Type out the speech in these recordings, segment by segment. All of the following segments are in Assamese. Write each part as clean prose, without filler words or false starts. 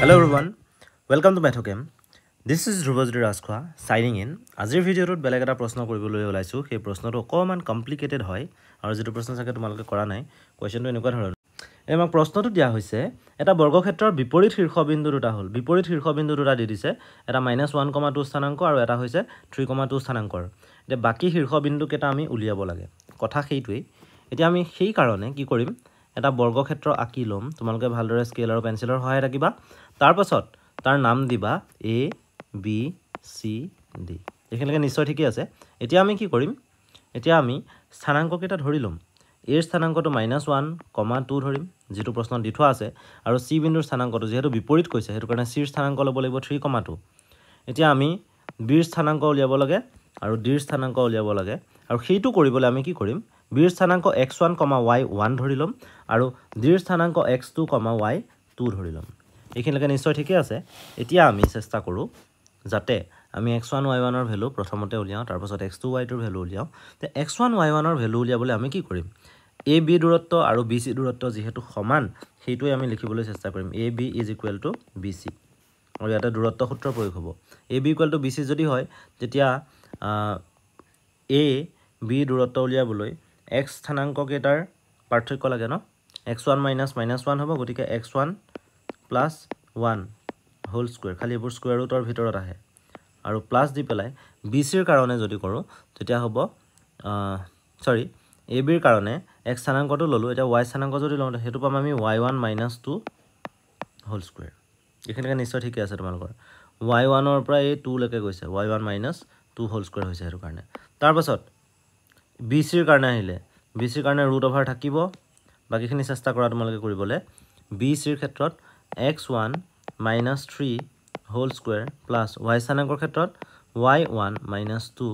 Hello everyone, welcome to Mathocam. This is Dhruvajyoti Rajkhwa signing in. আজিৰ ভিডিঅ'টোত বেলেগ এটা প্ৰশ্ন কৰিবলৈ ওলাইছো। সেই প্ৰশ্নটো অকমান কমপ্লিকেটেড হয় আৰু যেটো প্ৰশ্ন চাগে তোমালোকে কৰা নাই। কোৱেশ্চনটো এনেকুৱা ধৰণৰ। আমাক প্ৰশ্নটো দিয়া হৈছে এটা বৰ্গক্ষেত্ৰৰ বিপৰীত শীৰ্ষবিন্দু দুটা হ'ল। বিপৰীত শীৰ্ষবিন্দু দুটা দি দিছে। এটা -1,2 স্থানাংক আৰু এটা হৈছে 3,2 স্থানাংকৰ। এতিয়া বাকি শীৰ্ষবিন্দু কেটা আমি উলিয়াব লাগে। কথা সেইটোই। এতিয়া আমি সেই কাৰণে কি কৰিম? এটা বৰ্গক্ষেত্ৰ আঁকি লম। তোমালোকে ভালদৰে স্কেল আৰু পেন্সিলৰ সহায় ৰাখিবা। তাৰ পাছত তাৰ নাম দিবা A B C D। এখানলৈকে নিশ্চয় ঠিকই আছে। এতিয়া আমি কি কৰিম? এতিয়া আমি স্থানাংক কেটা ধৰি লম। A ৰ স্থানাংকটো -1,2 ধৰিম, যেটো প্ৰশ্ন দি থোৱা আছে, আৰু C বিন্দুৰ স্থানাংকটো যেহেতু বিপৰীত কৈছে, হেতু কাৰণে C ৰ স্থানাংক ল'ব লাগিব 3,2। এতিয়া আমি B ৰ স্থানাংক উলিয়াব লাগে আৰু D ৰ স্থানাংক উলিয়াব লাগে, আৰু সেইটো কৰিবলৈ আমি কি কৰিম? B ৰ স্থানাংক x1, y1 ধৰি লম আৰু D ৰ স্থানাংক x2, y2 ধৰি লম। এখিনলৈকে নিশ্চয় ঠিকই আছে। এতিয়া আমি চেষ্টা কৰো যাতে আমি x1 y1 ৰ ভ্যালু প্ৰথমতে উলিয়াও, তাৰ পাছত x2 y2 ৰ ভ্যালু উলিয়াও। তে x1 y1 ৰ ভ্যালু উলিয়াবলৈ আমি কি কৰিম? a b দূৰত্ব আৰু b c দূৰত্ব যেহেতু সমান, সেইটোই আমি লিখিবলৈ চেষ্টা কৰিম। a b = b c। আৰু ইয়াতে দূৰত্ব সূত্ৰ প্ৰয়োগ হ'ব। a b = b c যদি হয়, তেতিয়া a b দূৰত্ব উলিয়াবলৈ x স্থানাংক কেটাৰ পাৰ্থক্য লাগে ন? x1 - -1 হ'ব, গতিকে x1 + 1 হোল স্কয়াৰ। খালি এবোৰ স্কয়াৰ ৰুটৰ ভিতৰত আহে আৰু প্লাস দি পেলাই bc ৰ কাৰণে যদি কৰো তেতিয়া হ'ব ab ৰ কাৰণে x স্থানাংকটো ললো। এটা y স্থানাংক যদি লওঁ হেতু পাম আমি y1 - 2 হোল স্কয়াৰ। এখানলৈকে নিশ্চয় ঠিকই আছে তোমালোকৰ। y1 ৰ পৰা এই 2 লৈকে গৈছে, y1 - 2 হোল স্কয়াৰ হৈছে হেতু কাৰণে। তাৰ পাছত bc ৰ কাৰণে আহিলে, bc ৰ কাৰণে ৰুট ওভাৰ থাকিব। বাকিখিনি চেষ্টা কৰা তোমালোকে কৰিবলৈ। bc ৰ ক্ষেত্ৰত x1 - 3 whole square plus y স্থানাংকৰ ক্ষেত্ৰত y1 - 2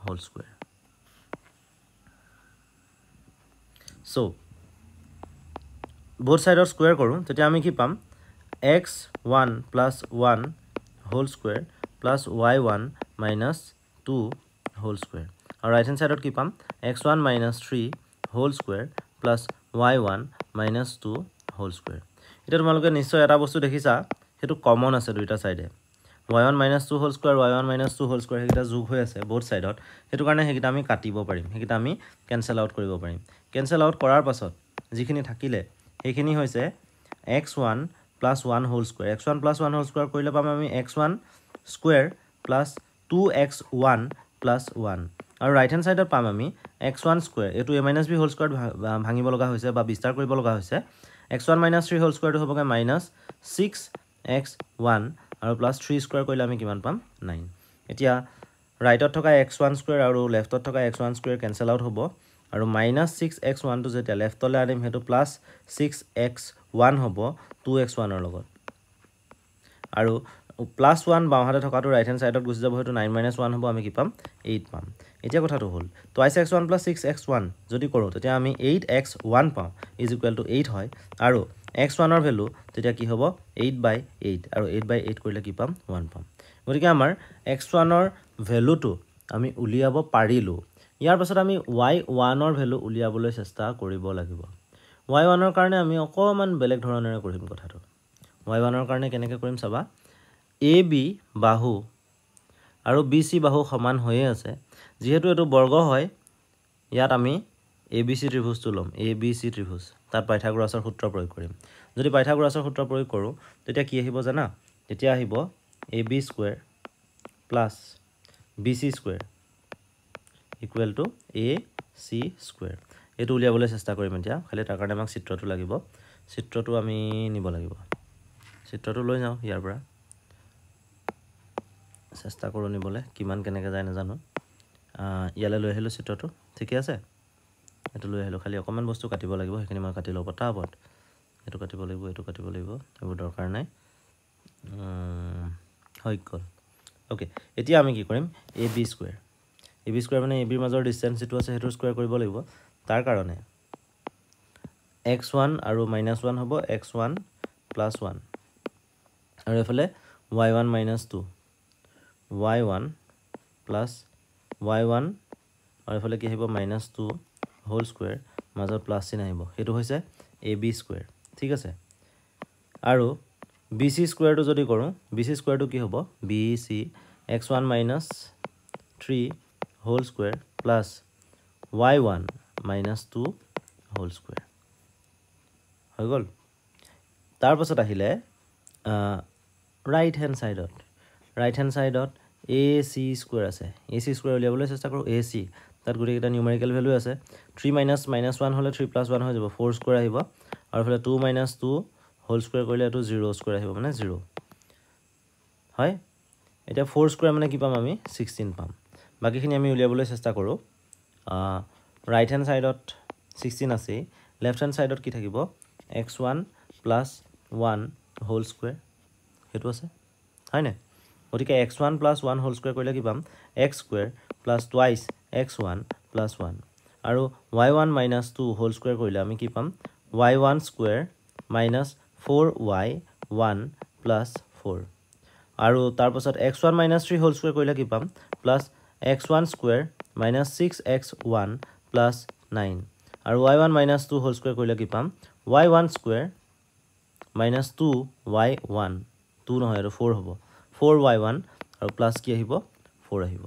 whole square. So both side of square কৰো, তেতিয়া আমি কি পাম? x1 + 1 whole square plus y1 - 2 whole square. আৰু ৰাইট হ্যান্ড সাইডত কি পাম? x1 - 3 whole square plus y1 - 2 whole square. এটা তোমালোকে নিশ্চয় এটা বস্তু দেখিছা, হেতু কমন আছে দুইটা সাইডে। y1 - 2 whole square, y1 - 2 whole square হেকিটা যোগ হৈ আছে both সাইডত। হেতু কাৰণে হেকিটা আমি কাটিব পাৰিম, হেকিটা আমি ক্যান্সেল আউট কৰিব পাৰিম। ক্যান্সেল আউট কৰাৰ পাছত যিখিনি থাকিলে সেইখিনি হৈছে x1 + 1 whole square. x1 + 1 whole square কৰিলে পাম আমি x1 স্কয়াৰ প্লাস 2x1 + 1। আৰু ৰাইট হ্যান্ড সাইডত পাম আমি x1 স্কয়াৰ। এটো a - b হোল স্কয়াৰ ভাঙিব লগা হৈছে বা বিস্তাৰ কৰিব লগা হৈছে। x1 - 3 হোল স্কয়াৰটো হ'বগে -6x1 আৰু প্লাস 3 স্কয়াৰ কৰিলে আমি কিমান পাম? 9। এতিয়া ৰাইটত থকা x1 স্কয়াৰ আৰু লেফটত থকা x1 স্কয়াৰ ক্যান্সেল আউট হ'ব, আৰু -6x1 টো যেতিয়া লেফটলৈ আনিম হেতু +6x1 হ'ব 2x1 ৰ লগত। আৰু +1 বাওহাতে থকাটো ৰাইট হ্যান্ড সাইডত গুচি যাব, হেতু 9 - 1 হ'ব, আমি কি পাম? 8 পাম। এতিয়া কথাটো হ'ল twice x1 + 6x1 যদি কৰো তেতিয়া আমি 8x1 পাওঁ = 8 হয়, আৰু x1 ৰ ভ্যালু তেতিয়া কি হ'ব? 8/8, আৰু 8/8 কৰিলে কি পাম? 1 পাম। গতিকে আমাৰ x1 ৰ ভ্যালুটো আমি উলিয়াব পাৰিলো। ইয়াৰ পাছত আমি y1 ৰ ভ্যালু উলিয়াবলৈ চেষ্টা কৰিব লাগিব। y1 ৰ কাৰণে আমি অকমান বেলেগ ধৰণেৰে কৰিম কথাটো। y1 ৰ কাৰণে কেনেকৈ কৰিম চাবা। ab বাহু আৰু bc বাহু সমান হৈয়ে আছে, যেহেতু এটো বৰ্গ হয়, ইয়াত আমি abc ত্ৰিভুজটো লম। abc ত্ৰিভুজ, তাত পাইথাগোৰাছৰ সূত্ৰ প্ৰয়োগ কৰিম। যদি পাইথাগোৰাছৰ সূত্ৰ প্ৰয়োগ কৰো তেতিয়া কি আহিব জানা? তেতিয়া আহিব ab square plus bc square = ac square. এটো উলিয়াবলৈ চেষ্টা কৰিম এতিয়া। খালি তাৰ কাৰণে আমাক চিত্ৰটো লাগিব। চিত্ৰটো আমি নিব লাগিব। চিত্ৰটো লৈ যাও ইয়াৰ পৰা। চেষ্টা কৰো নিবলে, কিমান কেনেকৈ যায় নাজানো। ইয়ালৈ লৈ আহিলো চিত্ৰটো, ঠিকে আছে। এটো লৈ আহিলো, খালি অকমান বস্তু কাটিব লাগিব, সেইখিনি মই কাটি লও পটাপট। এটো কাটিব লাগিব, এটো কাটিব লাগিব, এবোৰ দৰকাৰ নাই। হৈ গ'ল। ওকে, এতিয়া আমি কি কৰিম? ab square. ab স্কয়াৰ মানে ab ৰ মাজৰ ডিসটেন্স যেটো আছে হেতু স্কয়াৰ কৰিব লাগিব। তাৰ কাৰণে x1 আৰু -1 হ'ব, x1 + 1, আৰু এফালে y1 - 2, y1 + y1, আৰু এফালে কি আহিব? -2 হোল স্কয়াৰ, মাজত প্লাস চিন আহিব, হেতু হৈছে ab স্কয়াৰ। ঠিক আছে। আৰু BC স্কোয়াৰটো যদি কৰোঁ BC স্কোয়াৰটো কি হ'ব BC x1 minus 3 whole square plus y1 minus 2 whole square হৈ গ'ল তাৰ পাছত আহিলে ৰাইট হেণ্ড সাইডত AC স্কোয়াৰ আছে AC স্কোয়াৰ উলিয়াবলৈ চেষ্টা কৰোঁ AC তাত গোটেইকেইটা নিউমেৰিকেল ভ্যালু আছে 3 minus 1 হ'লে 3 plus 1 হৈ যাব 4 স্কোয়াৰ আহিব আৰু ফালে 2 minus 2 whole square কৰিলে এটো 0 স্কোয়াৰ আহিব মানে 0 হয় এটা 4 স্কোয়াৰ মানে কি পাম আমি 16 পাম বাকিখিনি আমি উলিয়াবলৈ চেষ্টা কৰোঁ ৰাইট হেণ্ড সাইডত 16 আছে লেফট হেণ্ড সাইডত কি থাকিব x1 plus 1 whole square হেতু আছে হয় না গতিকে x1 plus 1 whole square কৰিলে কি পাম x square plus twice x1 plus 1 আৰু y1 minus 2 whole square কৰিলে আমি কি পাম y1 square minus 4y1 plus 4 আৰু তাৰ পাছত x1 minus 3 whole square কৰিলে কি পাম plus x1 square minus 6x1 plus 9 আৰু y1 minus 2 whole square কৰিলে কি পাম y1 square minus 2y1 2 নহয় আৰু 4 হ'ব 4y1 আৰু প্লাস কি আহিব 4 আহিব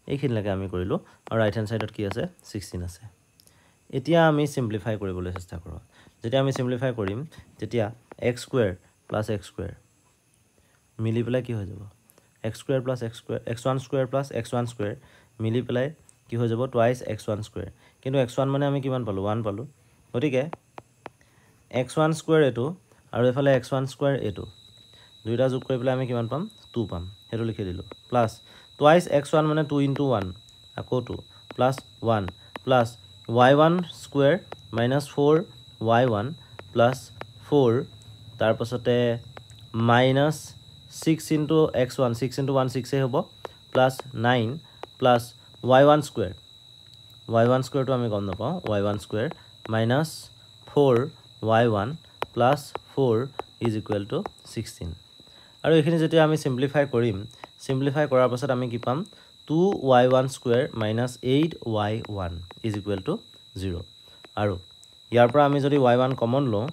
এইখিনিলৈকে আমি কৰিলো আৰু ৰাইট হেণ্ড সাইডত কি আছে 16 আছে এতিয়া আমি সিম্পলিফাই কৰিবলৈ চেষ্টা কৰোঁ যেতিয়া আমি সিম্পলিফাই কৰিম তেতিয়া x square plus x square মিলি পেলাই কি হৈ যাব x square plus x square x1 square plus x1 square মিলি পেলাই কি হৈ যাব twice x1 square কিন্তু x1 মানে আমি কিমান পালো 1 পালো গতিকে x1 square এটো আৰু এফালে x1 square এটো দুইটা যোগ কৰি পেলাই আমি কিমান পাম 2 পাম হেতু লিখি দিলো প্লাস twice x1 মানে 2 into 1 আকৌ 2 plus 1 plus y1 square minus 4y1 plus 4 তাৰ পাছতে minus 6 into x1 6 into 1 6 হ'ব plus 9 plus y1 square to আমি গম নাপাওঁ y1 square minus 4y1 plus 4 is equal to 16 আৰু এখিনি যেতিয়া আমি সিম্পলিফাই কৰিম সিম্পলিফাই কৰাৰ পাছত আমি কি পাম 2y1 square minus 8y1 is equal to 0 আৰু ইয়াৰ পৰা আমি যদি y1 কমন লওঁ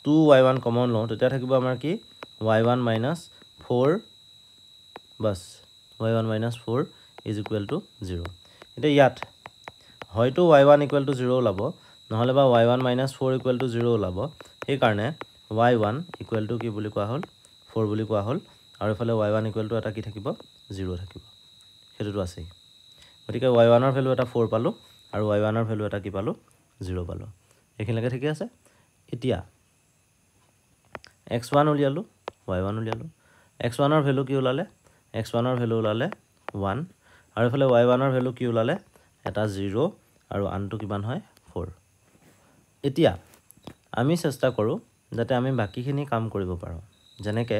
2y1 কমন লওঁ তেতিয়া থাকিব আমাৰ কি y1 minus 4 বাস y1 minus 4 is equal to 0 এটা ইয়াত হয়তো y1 equal to 0 ওলাব নহলে বা y1 minus 4 equal to 0 ওলাব এই কাৰণে y1 equal to কি বুলি কোৱা হল 4 বুলি কোৱা হল আৰু এফালে y1 equal to এটা কি থাকিব 0 থাকিব হেতুটো আছে গতিকে y1 ৰ ভ্যালু এটা 4 পালো আৰু y1 ৰ ভ্যালু এটা কি পালো 0 পালো এখিনলৈকে ঠিক আছে এতিয়া x1 উলিয়ালো y1 উলিয়ালো x1 ৰ ভ্যালু কি ওলালে x1 ৰ ভ্যালু ওলালে 1 আৰু এফালে y1 ৰ ভ্যালু কি ওলালে এটা 0 আৰু আনটো কিমান হয় 4 এতিয়া আমি চেষ্টা কৰো যাতে আমি বাকিখিনি কাম কৰিব পাৰো যেনেকে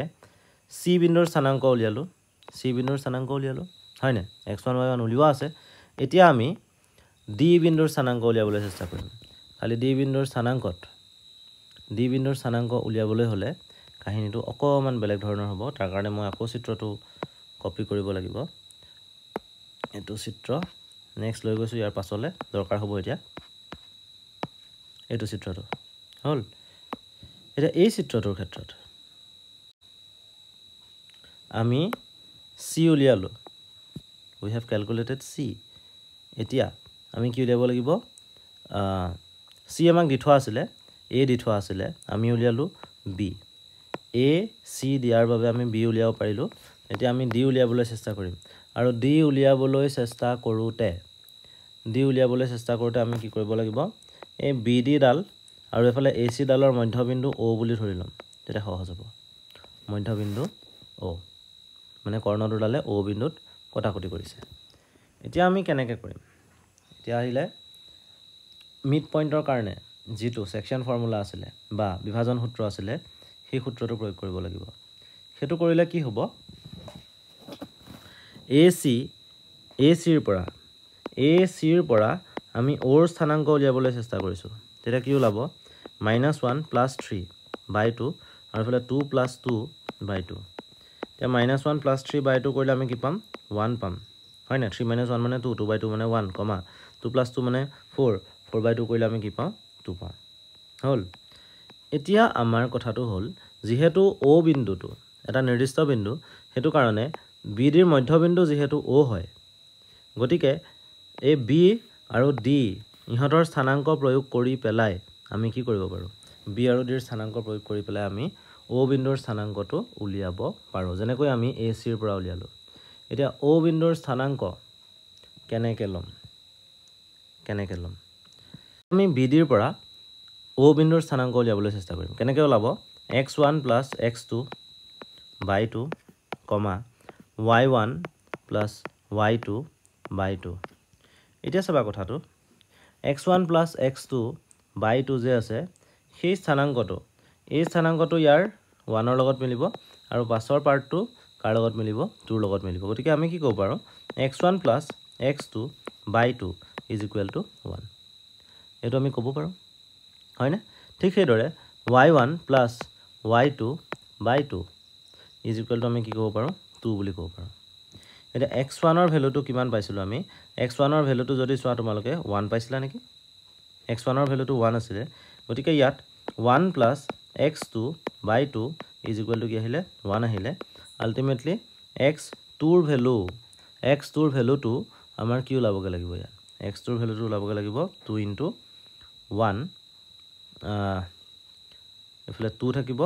c বিন্দুৰ স্থানাংক উলিয়ালো হয় না x1 y1 উলিওৱা আছে এতিয়া আমি d বিন্দুৰ স্থানাংক উলিয়াবলৈ চেষ্টা কৰিম খালি d বিন্দুৰ স্থানাংক উলিয়াবলৈ হলে কাহিনীটো অকমান বেলেগ ধৰণৰ হ'ব তাৰ কাৰণে মই আকৌ চিত্ৰটো কপি কৰিব লাগিব এটো চিত্ৰ নেক্সট লৈ গৈছো ইয়াৰ পাছলে দৰকাৰ হ'ব এতিয়া এটো চিত্ৰটো হল এটা এই চিত্ৰটোৰ ক্ষেত্ৰত আমি c উলিয়ালো we have calculated c এতিয়া আমি কি উলিয়াব লাগিব c আমাক দি থোৱা আছিল a দি থোৱা আছিল আমি উলিয়ালো b a c দিয়াৰ বাবে আমি b উলিয়াব পাৰিলো এতিয়া আমি d উলিয়াবলৈ চেষ্টা কৰিম আৰু d উলিয়াবলৈ চেষ্টা কৰোতে আমি কি কৰিব লাগিব এই bd ডাল আৰু এফালে ac ডালৰ মধ্যবিন্দু o বুলি ধৰি লম তেতিয়া সহজ হ'ব মধ্যবিন্দু o মানে কৰ্ণটোৰ ডালে o বিন্দুত কটাকটি কৰিছে এতিয়া আমি কেনেকৈ কৰিম এতিয়া আহিলে মিড পইণ্টৰ কাৰণে যেটো সেকশন ফৰ্মুলা আছিল বা বিভাজন সূত্ৰ আছিল সেই সূত্ৰটো প্ৰয়োগ কৰিব লাগিব হেতু কৰিলে কি হ'ব AC ৰ পৰা আমি o ৰ স্থানাংক উলিয়াবলৈ চেষ্টা কৰিছো তেতিয়া কি ওলাব -1 + 3/2 আৰু ফলে 2 + 2/2 এতিয়া -1 + 3/2 কৰিলে আমি কি পাম 1 পাম হয় না 3 - 1 মানে 2 2/2 মানে 1 কমা 2 + 2 মানে 4 4/2 কৰিলে আমি কি পাম 2 পাম হল এতিয়া আমাৰ কথাটো হল যেহেতু O বিন্দুটো এটা নিৰ্দিষ্ট বিন্দু হেতু কাৰণে BD ৰ মধ্যবিন্দু যেহেতু O হয় গতিকে এই B আৰু D ইহঁতৰ স্থানাংক প্ৰয়োগ কৰি পেলাই আমি কি কৰিব পাৰো B আৰু D ৰ স্থানাংক প্ৰয়োগ কৰি পেলাই আমি O বিন্দুৰ স্থানাংকটো উলিয়াব পাৰো যেনেকৈ আমি AC ৰ পৰা উলিয়ালো এতিয়া O বিন্দুৰ স্থানাংক কেনেকৈ লম আমি BD ৰ পৰা O বিন্দুৰ স্থানাংক উলিয়াবলৈ চেষ্টা কৰিম কেনেকৈ ওলাব x1 + x2 / 2, y1 + y2 / 2 এতিয়া চাবা কথাটো x1 + x2 / 2 যে আছে সেই স্থানাংকটো এই স্থানাংকটো ইয়াৰ 1 ৰ লগত মিলিব আৰু পাছৰ পাৰ্টটো কাৰ লগত মিলিব 2 ৰ লগত মিলিব গতিকে আমি কি ক'ব পাৰো x1 + x2 / 2 = 1 এটো আমি ক'ব পাৰো হয় না ঠিক সেইদৰে y1 + y2 / 2 = আমি কি ক'ব পাৰো 2 বুলি ক'ব পাৰো এটা x1 ৰ ভ্যালুটো কিমান পাইছিলো আমি x1 ৰ ভ্যালুটো যদি চোৱা তোমালোকে 1 পাইছিলা নেকি x1 ৰ ভ্যালুটো 1 আছিল গতিকে ইয়াত 1 + x2 / 2 = কি আহিলে 1 আহিলে আলটিমেটলি x2 ৰ ভ্যালুটো আমাৰ কি ওলাবগে লাগিব ইয়াত x2 ৰ ভ্যালুটো ওলাবগে লাগিব 2 * 1 এফালে 2 থাকিব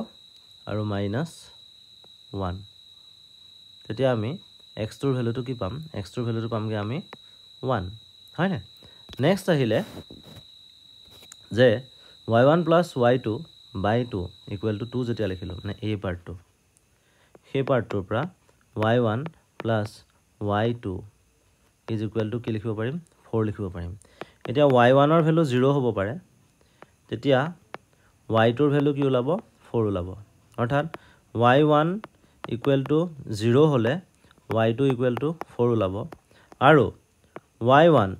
আৰু -1 তেতিয়া আমি x2 ৰ ভ্যালুটো কি পাম x2 ৰ ভ্যালুটো পামগে আমি 1 হয় না নেক্সট আহিলে যে y1 + y2 / 2 = 2 যেতিয়া লিখিলো মানে এই পাৰ্টটো সেই পাৰ্টটোৰ পৰা y1 + y2 = কি লিখিব পাৰিম 4 লিখিব পাৰিম এতিয়া y1 ৰ ভ্যালু 0 হ'ব পাৰে তেতিয়া y2 ৰ ভ্যালু কি ওলাব 4 ওলাব অৰ্থাৎ y1 = 0 হলে y2 = 4 ওলাব আৰু y1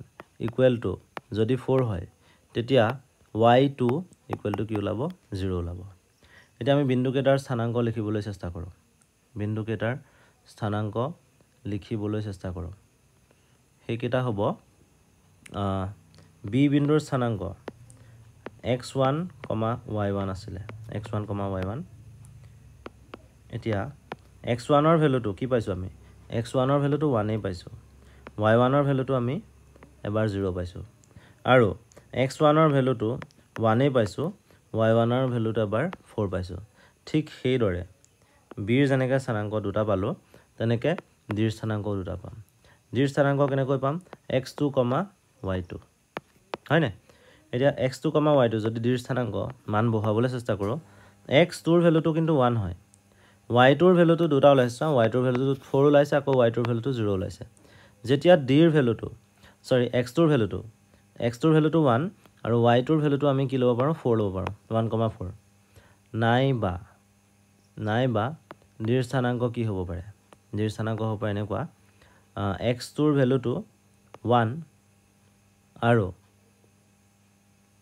= যদি 4 হয় তেতিয়া y2 = কি ওলাব 0 ওলাব এতিয়া আমি বিন্দুকেইটাৰ স্থানাংক লিখিবলৈ চেষ্টা কৰো সেইকেইটা হ'ব b বিন্দুৰ স্থানাংক x1, y1 আছিলে x1, y1 এতিয়া x1 ৰ ভ্যালুটো কি পাইছো আমি x1 ৰ ভ্যালুটো 1 এ পাইছো y1 ৰ ভ্যালুটো আমি এবাৰ 0 পাইছো আৰু x1 ৰ ভ্যালুটো 1 এ পাইছো y1 ৰ ভ্যালুটো এবাৰ 4 পাইছো ঠিক সেইদৰে b ৰ যেনেকৈ স্থানাংক দুটা পালো তেনেকৈ d ৰ স্থানাংক দুটা পাম d ৰ স্থানাংক কেনেকৈ পাম x2, y2 হয় না এতিয়া x2, y2 যদি d ৰ স্থানাংক মান বহাবলৈ চেষ্টা কৰো x2 ৰ ভ্যালুটো কিন্তু 1 হয় y2 ৰ ভ্যালুটো দুটা ওলাইছে y2 ৰ ভ্যালুটো 4 ওলাইছে আকৌ y2 ৰ ভ্যালুটো 0 ওলাইছে যেতিয়া d ৰ ভ্যালুটো x2 ৰ ভ্যালুটো 1 আৰু y2 ৰ ভ্যালুটো আমি কি ল'ব পাৰো 4 ল'ব পাৰো 1, 4 নাইবা d ৰ স্থানাংক কি হ'ব পাৰে d ৰ স্থানাংক হ'ব পাৰে এনেকুৱা x2 ৰ ভ্যালুটো 1 আৰু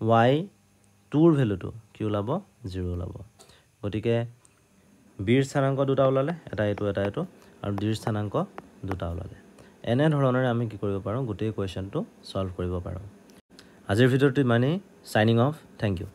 y2 ৰ ভ্যালুটো কি ওলাব 0 ওলাব গতিকে b ৰ স্থানাংক দুটা ওলালে এটা এটো আৰু d ৰ স্থানাংক দুটা ওলালে এনে ধৰণৰে আমি কি কৰিব পাৰো গোটেই কোৱেশ্চনটো সলভ কৰিব পাৰো আজিৰ ভিডিঅ'টো মানে সাইনিং অফ থ্যাংক ইউ